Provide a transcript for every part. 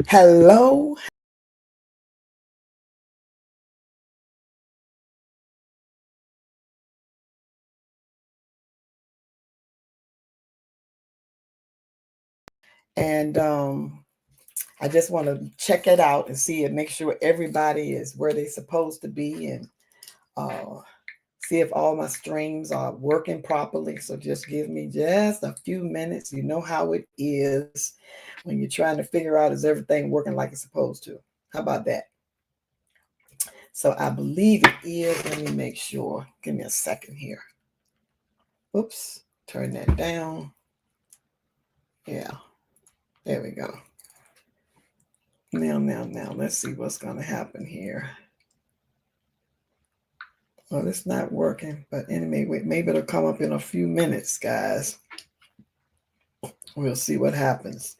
Hello. And I just want to check it out and see and make sure everybody is where they're supposed to be and uh, see if all my streams are working properly. So just give me just a few minutes. You know how it is when you're trying to figure out is everything working like it's supposed to. How about that? So I believe it is. Let me make sure. Give me a second here. Oops. Turn that down. Yeah. There we go. Now. Let's see what's going to happen here. Well, it's not working, but anyway, maybe it'll come up in a few minutes, guys. We'll see what happens.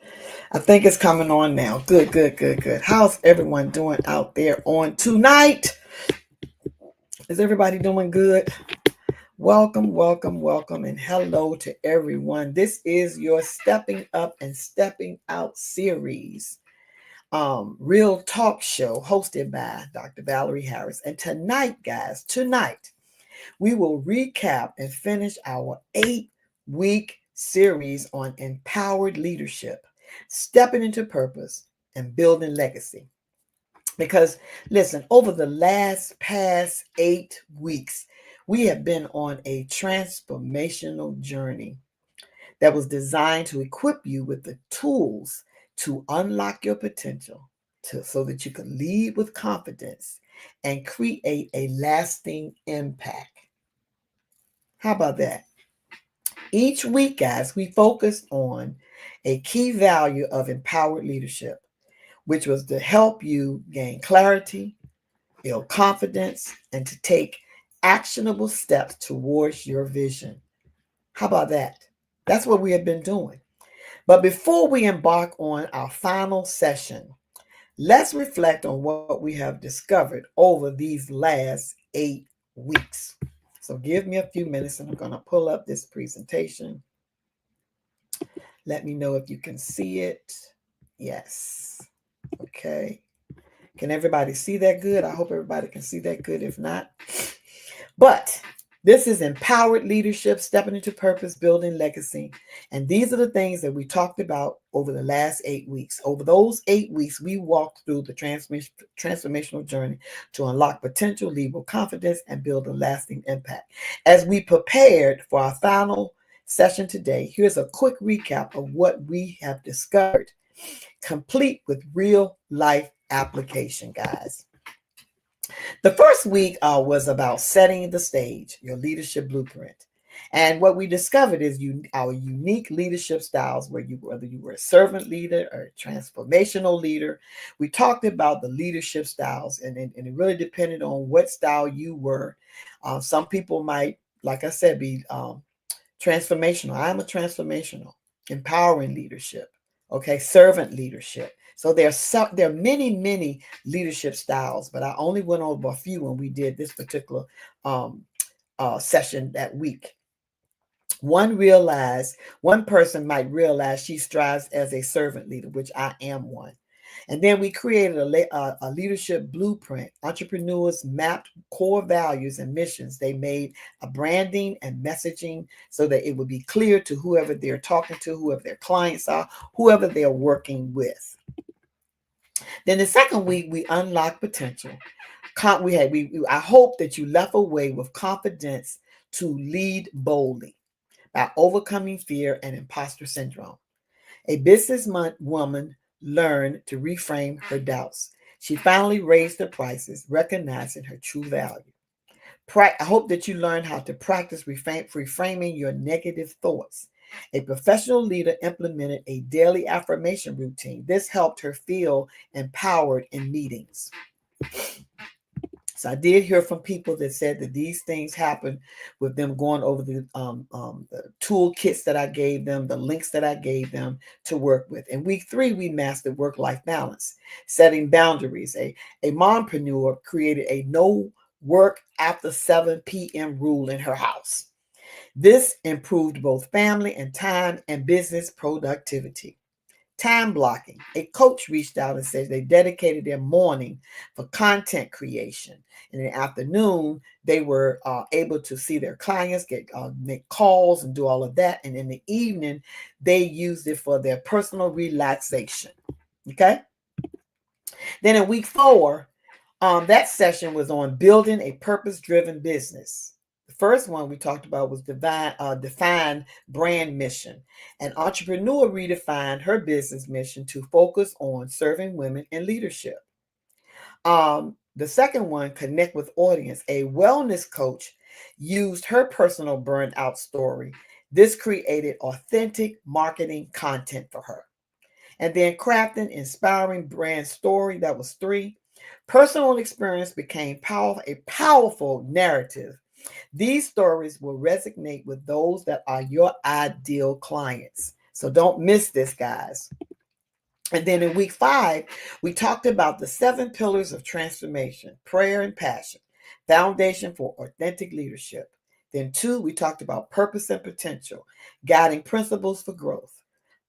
I think it's coming on now. Good. How's everyone doing out there on tonight? Is everybody doing good? Welcome, and hello to everyone. This is your Stepping Up and Stepping Out series. Real talk show hosted by Dr. Valerie Harris. And tonight, guys, we will recap and finish our 8-week series on empowered leadership, stepping into purpose, and building legacy. Because, listen, over the past 8 weeks, we have been on a transformational journey that was designed to equip you with the tools to unlock your potential so that you can lead with confidence and create a lasting impact. How about that? Each week, guys, we focused on a key value of empowered leadership, which was to help you gain clarity, build confidence, and to take actionable steps towards your vision. How about that? That's what we have been doing. But before we embark on our final session, let's reflect on what we have discovered over these last 8 weeks. So give me a few minutes and I'm going to pull up this presentation. Let me know if you can see it. Yes. Okay. Can everybody see that good? I hope everybody can see that good. If not, but this is empowered leadership, stepping into purpose, building legacy. And these are the things that we talked about over the last 8 weeks. Over those 8 weeks, we walked through the transformational journey to unlock potential, lead with confidence, and build a lasting impact. As we prepared for our final session today, here's a quick recap of what we have discovered, complete with real life application, guys. The first week was about setting the stage, your leadership blueprint. And what we discovered is our unique leadership styles, whether you were a servant leader or a transformational leader. We talked about the leadership styles, and it really depended on what style you were. Some people might, like I said, be transformational. I'm a transformational, empowering leadership. Okay, servant leadership. So there are many leadership styles, but I only went over a few when we did this particular session that week. One person might realize she strives as a servant leader, which I am one. And then we created a leadership blueprint. Entrepreneurs mapped core values and missions. They made a branding and messaging so that it would be clear to whoever they're talking to, whoever their clients are, whoever they're working with. Then the second week, we unlocked potential. I hope that you left away with confidence to lead boldly by overcoming fear and imposter syndrome. A businesswoman learned to reframe her doubts. She finally raised her prices, recognizing her true value. I hope that you learn how to practice reframing your negative thoughts. A professional leader implemented a daily affirmation routine. This helped her feel empowered in meetings. So I did hear from people that said that these things happen with them going over the toolkits that I gave them, the links that I gave them to work with. In week 3, we mastered work-life balance, setting boundaries. A mompreneur created a no work after 7 p.m. rule in her house. This improved both family and time and business productivity. Time blocking. A coach reached out and said they dedicated their morning for content creation. In the afternoon, they were able to see their clients, make calls, and do all of that. And in the evening, they used it for their personal relaxation. Okay. Then in week 4, that session was on building a purpose-driven business. The first one we talked about was define brand mission. An entrepreneur redefined her business mission to focus on serving women in leadership. The second one, connect with audience. A wellness coach used her personal burnout story. This created authentic marketing content for her. And then crafting inspiring brand story. That was 3. Personal experience became a powerful narrative. These stories will resonate with those that are your ideal clients. So don't miss this, guys. And then in week 5, we talked about the 7 pillars of transformation: prayer and passion, foundation for authentic leadership. Then 2, we talked about purpose and potential, guiding principles for growth.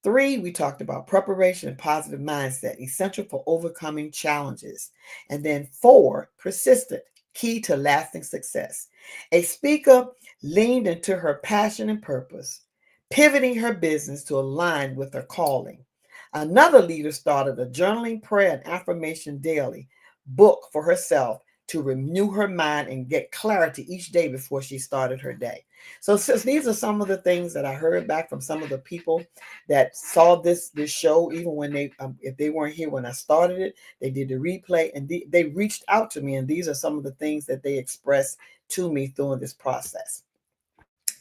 3, we talked about preparation and positive mindset, essential for overcoming challenges. And then 4, persistent, key to lasting success. A speaker leaned into her passion and purpose, pivoting her business to align with her calling. Another leader started a journaling, prayer, and affirmation daily book for herself to renew her mind and get clarity each day before she started her day. So these are some of the things that I heard back from some of the people that saw this show, even when they if they weren't here when I started it, they did the replay, and they reached out to me, and these are some of the things that they expressed to me during this process.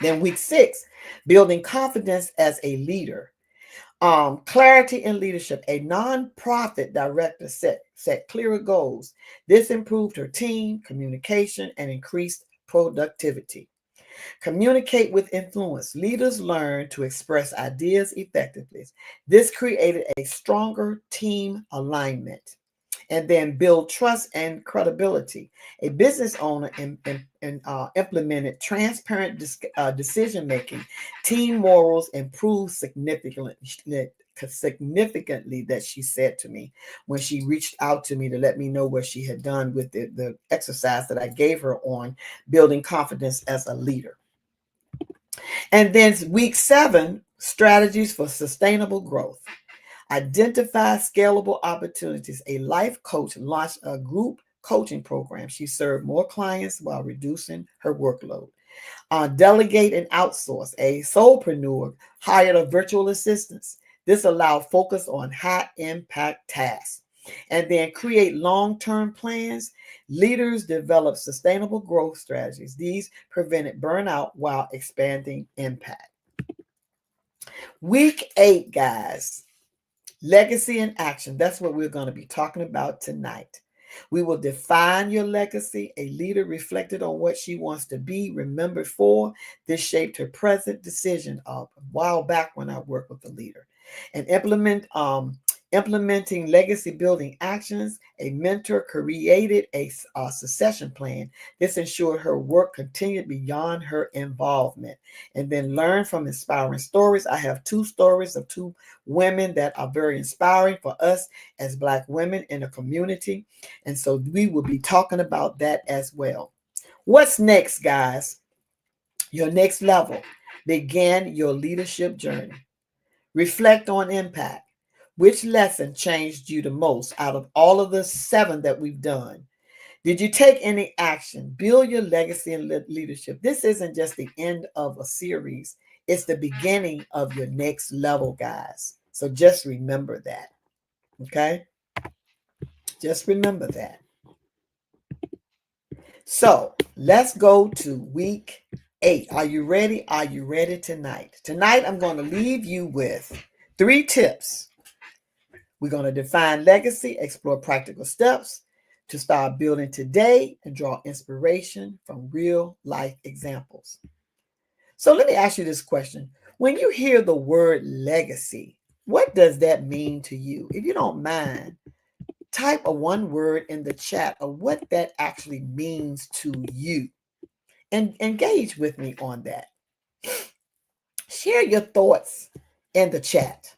Then week 6, building confidence as a leader. Clarity in leadership. A nonprofit director set clearer goals. This improved her team, communication, and increased productivity. Communicate with influence. Leaders learn to express ideas effectively. This created a stronger team alignment. And then build trust and credibility. A business owner implemented transparent decision making. Team morals improved significantly, that she said to me when she reached out to me to let me know what she had done with the exercise that I gave her on building confidence as a leader. And then week 7, strategies for sustainable growth. Identify scalable opportunities. A life coach launched a group coaching program. She served more clients while reducing her workload. Delegate and outsource. A solopreneur hired a virtual assistant. This allowed focus on high impact tasks. And then create long-term plans. Leaders develop sustainable growth strategies. These prevented burnout while expanding impact. Week 8, guys. Legacy and action. That's what we're going to be talking about tonight. We will define your legacy. A leader reflected on what she wants to be remembered for. This shaped her present decision a while back when I worked with a leader. And implementing legacy building actions. A mentor created a succession plan. This ensured her work continued beyond her involvement. And then learn from inspiring stories. I have 2 stories of 2 women that are very inspiring for us as Black women in a community. And so we will be talking about that as well. What's next, guys? Your next level. Begin your leadership journey. Reflect on impact. Which lesson changed you the most out of all of the 7 that we've done? Did you take any action? Build your legacy and leadership. This isn't just the end of a series. It's the beginning of your next level, guys. So just remember that. Okay? Just remember that. So let's go to week 8. Are you ready? Are you ready tonight? Tonight, I'm going to leave you with 3 tips. We're going to define legacy, explore practical steps to start building today, and draw inspiration from real life examples. So let me ask you this question. When you hear the word legacy, what does that mean to you? If you don't mind, type a 1 word in the chat of what that actually means to you, and engage with me on that. Share your thoughts in the chat.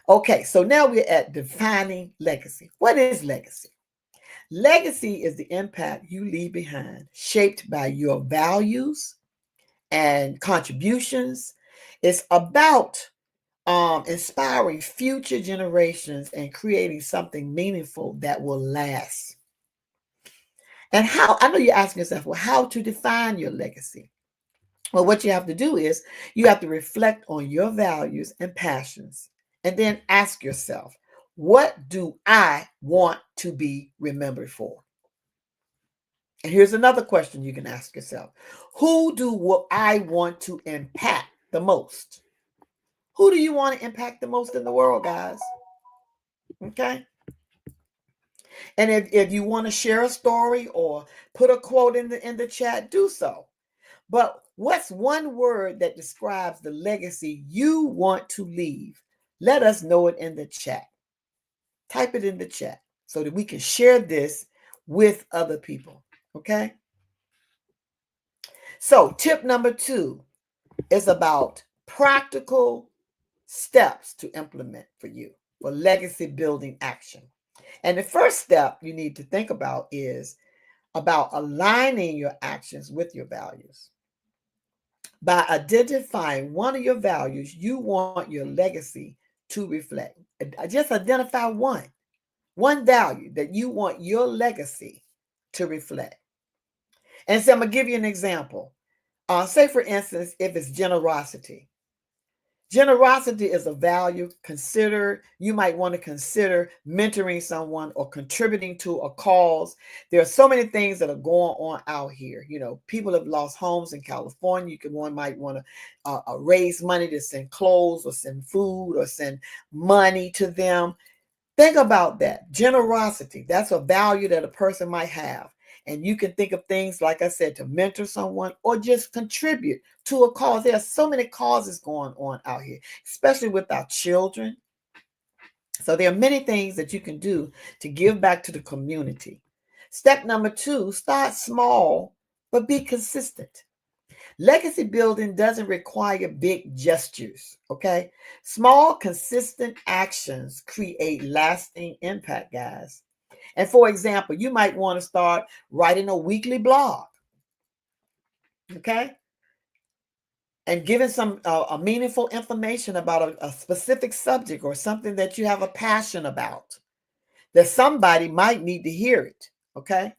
Okay, so now we're at defining legacy. What is legacy? Legacy is the impact you leave behind, shaped by your values and contributions. It's about inspiring future generations and creating something meaningful that will last. And how, I know you're asking yourself, well, how to define your legacy? Well, what you have to do is you have to reflect on your values and passions and then ask yourself, what do I want to be remembered for? And here's another question you can ask yourself. Who do I want to impact the most? Who do you want to impact the most in the world, guys? Okay. And if you want to share a story or put a quote in the chat, do so. But what's one word that describes the legacy you want to leave? Let us know it in the chat. Type it in the chat so that we can share this with other people. Okay? So, tip number 2 is about practical steps to implement for you for legacy building action. And the first step you need to think about is about aligning your actions with your values. By identifying one of your values you want your legacy to reflect. Just identify one value that you want your legacy to reflect. And so I'm going to give you an example. Say, for instance, if it's generosity. Generosity is a value. You might want to consider mentoring someone or contributing to a cause. There are so many things that are going on out here. You know, people have lost homes in California. One might want to raise money to send clothes or send food or send money to them. Think about that. Generosity, that's a value that a person might have. And you can think of things, like I said, to mentor someone or just contribute to a cause. There are so many causes going on out here, especially with our children. So there are many things that you can do to give back to the community. Step number 2, start small, but be consistent. Legacy building doesn't require big gestures, okay? Small, consistent actions create lasting impact, guys. And for example, you might want to start writing a weekly blog, okay? And giving some a meaningful information about a specific subject or something that you have a passion about, that somebody might need to hear it, okay?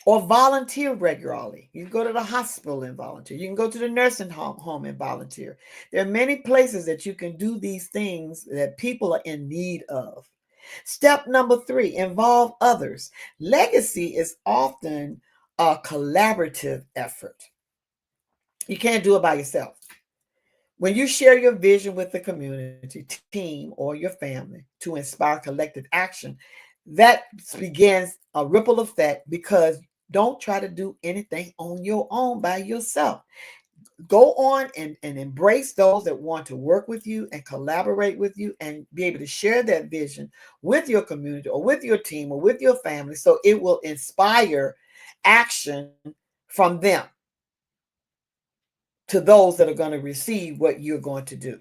Or volunteer regularly. You can go to the hospital and volunteer. You can go to the nursing home and volunteer. There are many places that you can do these things that people are in need of. Step number 3, involve others. Legacy is often a collaborative effort. You can't do it by yourself. When you share your vision with the community, team, or your family to inspire collective action, that begins a ripple effect, because don't try to do anything on your own by yourself. Go on and embrace those that want to work with you and collaborate with you and be able to share that vision with your community or with your team or with your family, so it will inspire action from them to those that are going to receive what you're going to do.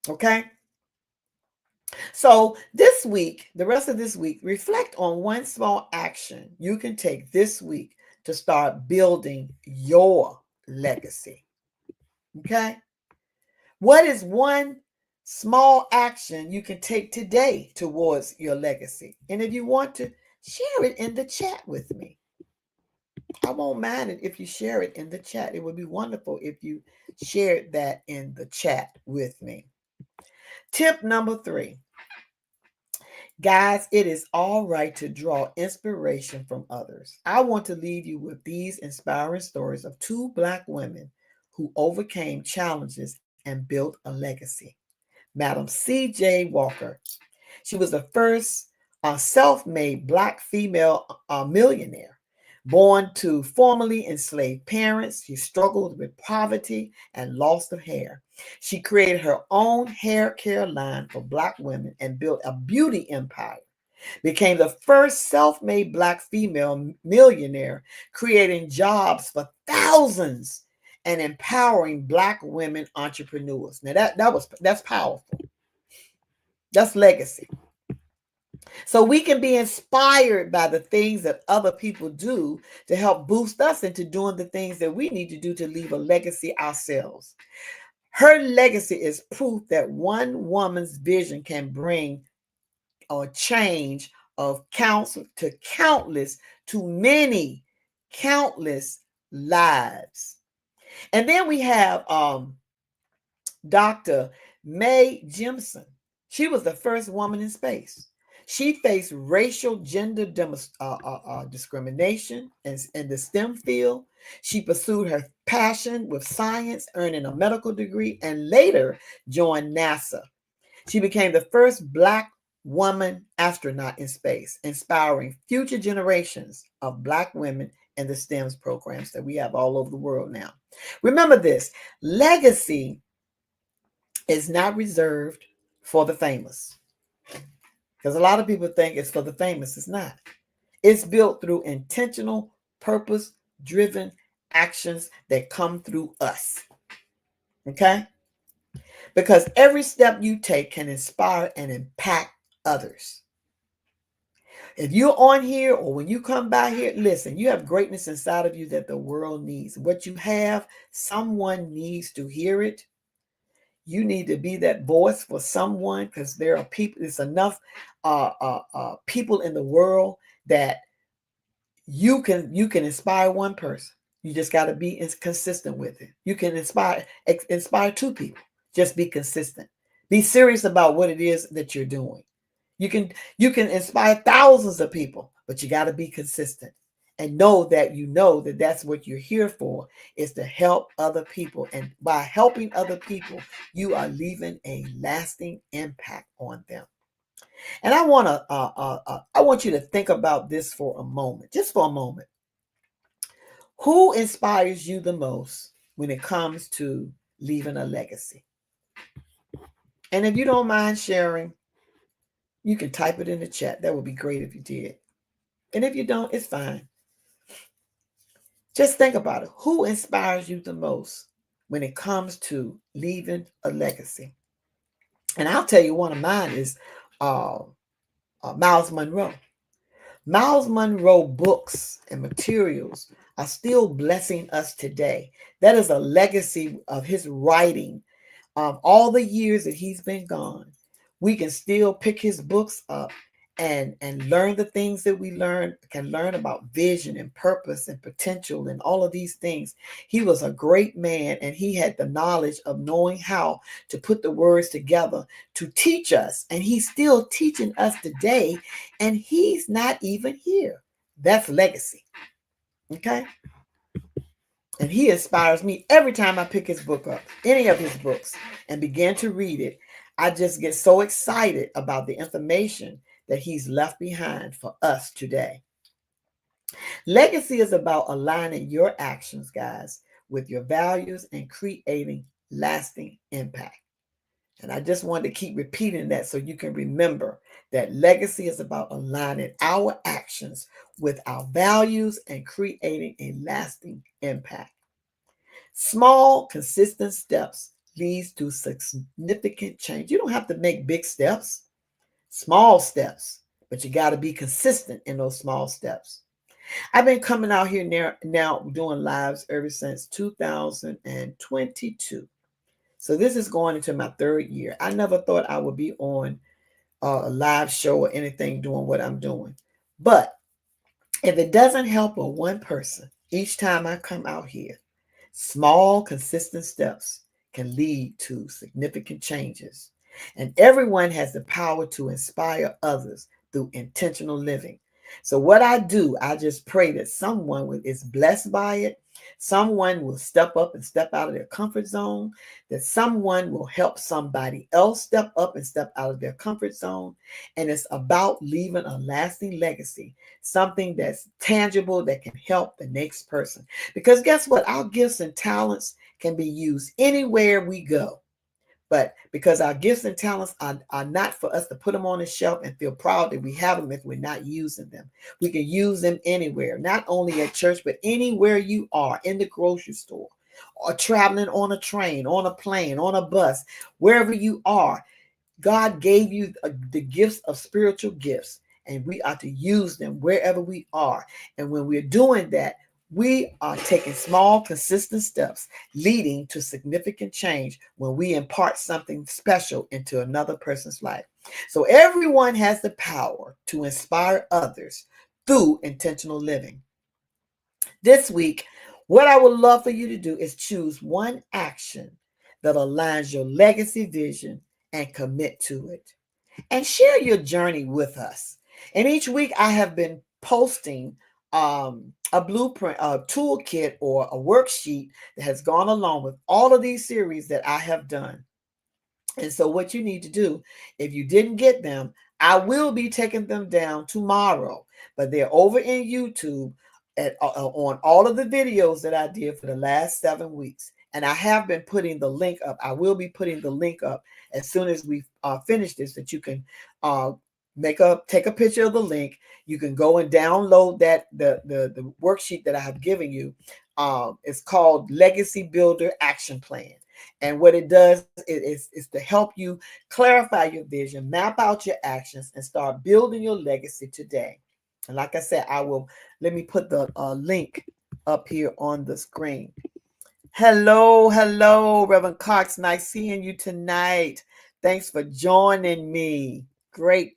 Okay? So this week, the rest of this week, reflect on one small action you can take this week to start building your legacy. Okay? What is one small action you can take today towards your legacy? And if you want to, share it in the chat with me. I won't mind it if you share it in the chat. It would be wonderful if you shared that in the chat with me. Tip number 3. Guys, it is all right to draw inspiration from others. I want to leave you with these inspiring stories of 2 Black women who overcame challenges and built a legacy. Madam C.J. Walker. She was the first self-made Black female millionaire. Born to formerly enslaved parents, she struggled with poverty and loss of hair. She created her own hair care line for Black women and built a beauty empire. Became the first self-made Black female millionaire, creating jobs for thousands and empowering Black women entrepreneurs. Now that's powerful. That's legacy. So we can be inspired by the things that other people do to help boost us into doing the things that we need to do to leave a legacy ourselves. Her legacy is proof that one woman's vision can bring a change of counsel to countless, to many, countless lives. And then we have Dr. Mae Jemison. She was the first woman in space. She faced racial gender discrimination in the STEM field. She pursued her passion with science, earning a medical degree, and later joined NASA. She became the first Black woman astronaut in space, inspiring future generations of Black women in the STEM programs that we have all over the world now. Remember this, legacy is not reserved for the famous. Because a lot of people think it's for the famous. It's not. It's built through intentional, purpose-driven actions that come through us. Okay? Because every step you take can inspire and impact others. If you're on here or when you come by here, listen, you have greatness inside of you that the world needs. What you have, someone needs to hear it. You need to be that voice for someone, because there are people, there's enough people in the world that you can inspire one person. You just got to be consistent with it. You can inspire two people. Just be consistent. Be serious about what it is that you're doing. You can inspire thousands of people, but you got to be consistent and know that that's what you're here for, is to help other people. And by helping other people, you are leaving a lasting impact on them. And I want you to think about this for a moment, just for a moment. Who inspires you the most when it comes to leaving a legacy? And if you don't mind sharing, you can type it in the chat. That would be great if you did. And if you don't, it's fine. Just think about it. Who inspires you the most when it comes to leaving a legacy? And I'll tell you, one of mine is Miles Monroe. Miles Monroe books and materials are still blessing us today. That is a legacy of his writing. All the years that he's been gone, we can still pick his books up and learn the things that we can learn about vision and purpose and potential and all of these things. He was a great man, and he had the knowledge of knowing how to put the words together to teach us. And he's still teaching us today, and he's not even here. That's legacy. Okay? And he inspires me every time I pick his book up, any of his books, and begin to read it. I just get so excited about the information that he's left behind for us today. Legacy is about aligning your actions, guys, with your values and creating lasting impact. And I just wanted to keep repeating that so you can remember that legacy is about aligning our actions with our values and creating a lasting impact. Small, consistent steps leads to significant change. You don't have to make big steps, small steps, but you got to be consistent in those small steps. I've been coming out here now doing lives ever since 2022. So this is going into my third year. I never thought I would be on a live show or anything doing what I'm doing. But if it doesn't help one person each time I come out here, small, consistent steps can lead to significant changes. And everyone has the power to inspire others through intentional living. So what I do, I just pray that someone is blessed by it. Someone will step up and step out of their comfort zone, that someone will help somebody else step up and step out of their comfort zone. And it's about leaving a lasting legacy, something that's tangible that can help the next person. Because guess what? Our gifts and talents can be used anywhere we go. But because our gifts and talents are not for us to put them on the shelf and feel proud that we have them if we're not using them. We can use them anywhere, not only at church, but anywhere you are, in the grocery store. or traveling on a train, on a plane, on a bus, wherever you are. God gave you the gifts of spiritual gifts, and we are to use them wherever we are. And when we're doing that, we are taking small, consistent steps leading to significant change when we impart something special into another person's life. So everyone has the power to inspire others through intentional living. This week, what I would love for you to do is choose one action that aligns your legacy vision and commit to it. And share your journey with us. And each week I have been posting a blueprint, a toolkit, or a worksheet that has gone along with all of these series that I have done. And so, what you need to do, if you didn't get them, I will be taking them down tomorrow, but they're over in YouTube on all of the videos that I did for the last 7 weeks. And I have been putting the link up. I will be putting the link up as soon as we finish this, that you can uh, take a picture of the link. You can go and download that the worksheet that I have given you. It's called Legacy Builder Action Plan. And what it does is to help you clarify your vision, map out your actions, and start building your legacy today. And like I said, let me put the link up here on the screen. Hello, Reverend Cox. Nice seeing you tonight. Thanks for joining me. Great.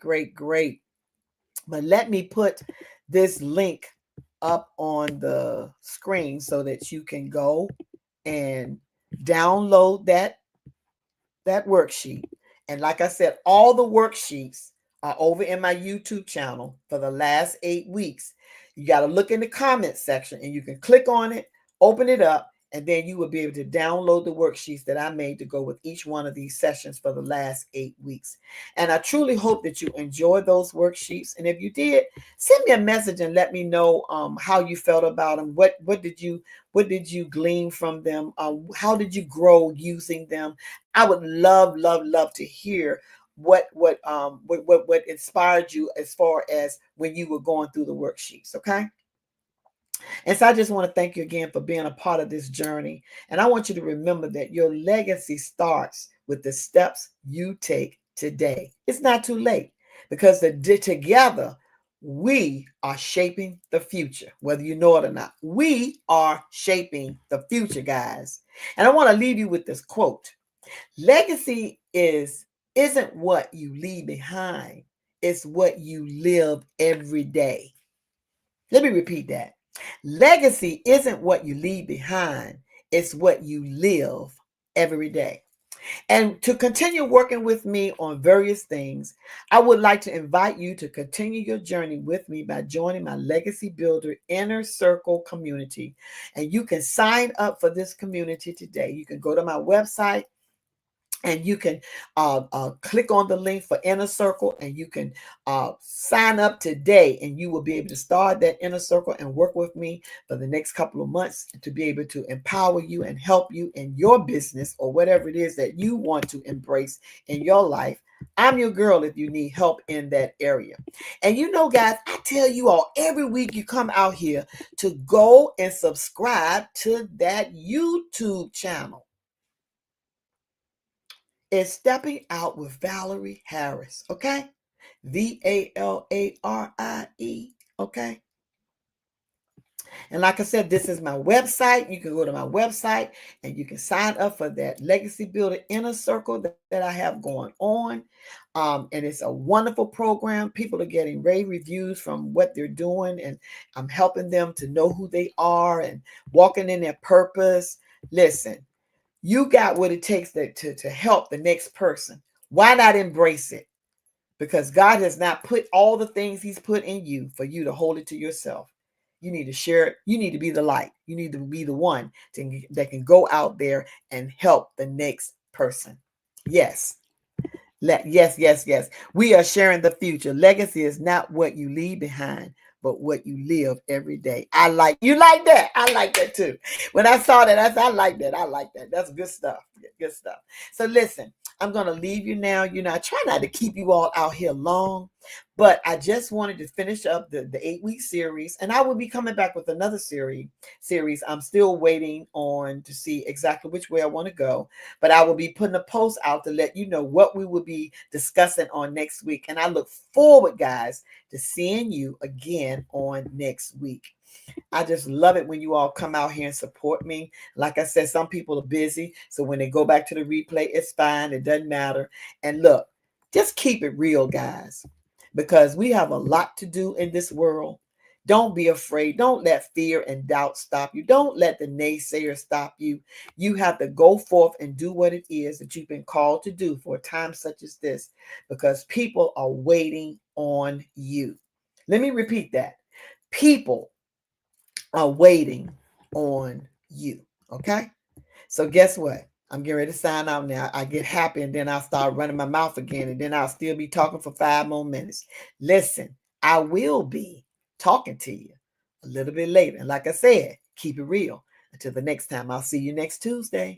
But let me put this link up on the screen so that you can go and download that worksheet. And like I said, all the worksheets are over in my YouTube channel for the last 8 weeks. You got to look in the comment section and you can click on it, open it up, and then you will be able to download the worksheets that I made to go with each one of these sessions for the last 8 weeks. And I truly hope that you enjoyed those worksheets. And if you did, send me a message and let me know how you felt about them. What did you glean from them? How did you grow using them? I would love to hear what inspired you as far as when you were going through the worksheets. Okay. And so I just want to thank you again for being a part of this journey. And I want you to remember that your legacy starts with the steps you take today. It's not too late, because together we are shaping the future, whether you know it or not. We are shaping the future, guys. And I want to leave you with this quote. Legacy isn't what you leave behind. It's what you live every day. Let me repeat that. Legacy isn't what you leave behind. It's what you live every day. And to continue working with me on various things, I would like to invite you to continue your journey with me by joining my Legacy Builder Inner Circle community. And you can sign up for this community today. You can go to my website, and you can click on the link for Inner Circle, and you can sign up today, and you will be able to start that Inner Circle and work with me for the next couple of months to be able to empower you and help you in your business or whatever it is that you want to embrace in your life. I'm your girl if you need help in that area. And you know, guys, I tell you all, every week you come out here to go and subscribe to that YouTube channel. Is Stepping Out with Valerie Harris, okay? Valarie, okay? And like I said, this is my website. You can go to my website and you can sign up for that Legacy Builder Inner Circle that I have going on. And it's a wonderful program. People are getting rave reviews from what they're doing, and I'm helping them to know who they are and walking in their purpose. Listen, you got what it takes to help the next person. Why not embrace it? Because God has not put all the things he's put in you for you to hold it to yourself. You need to share it. You need to be the light. You need to be the one that can go out there and help the next person. Yes. Yes. We are sharing the future. Legacy is not what you leave behind, but what you live every day. You like that. I like that too. When I saw that, I said, I like that. That's good stuff. Good stuff. So listen, I'm going to leave you now. I try not to keep you all out here long, but I just wanted to finish up the 8-week series, and I will be coming back with another series. I'm still waiting on to see exactly which way I want to go, but I will be putting a post out to let you know what we will be discussing on next week. And I look forward, guys, to seeing you again on next week. I just love it when you all come out here and support me. Like I said, some people are busy, so when they go back to the replay, it's fine. It doesn't matter. And look, just keep it real, guys, because we have a lot to do in this world. Don't be afraid. Don't let fear and doubt stop you. Don't let the naysayers stop you. You have to go forth and do what it is that you've been called to do for a time such as this, because people are waiting on you. Let me repeat that. People are waiting on you. Okay? So guess what? I'm getting ready to sign out now. I get happy and then I'll start running my mouth again, and then I'll still be talking for 5 more minutes. Listen, I will be talking to you a little bit later. And like I said, keep it real. Until the next time, I'll see you next Tuesday.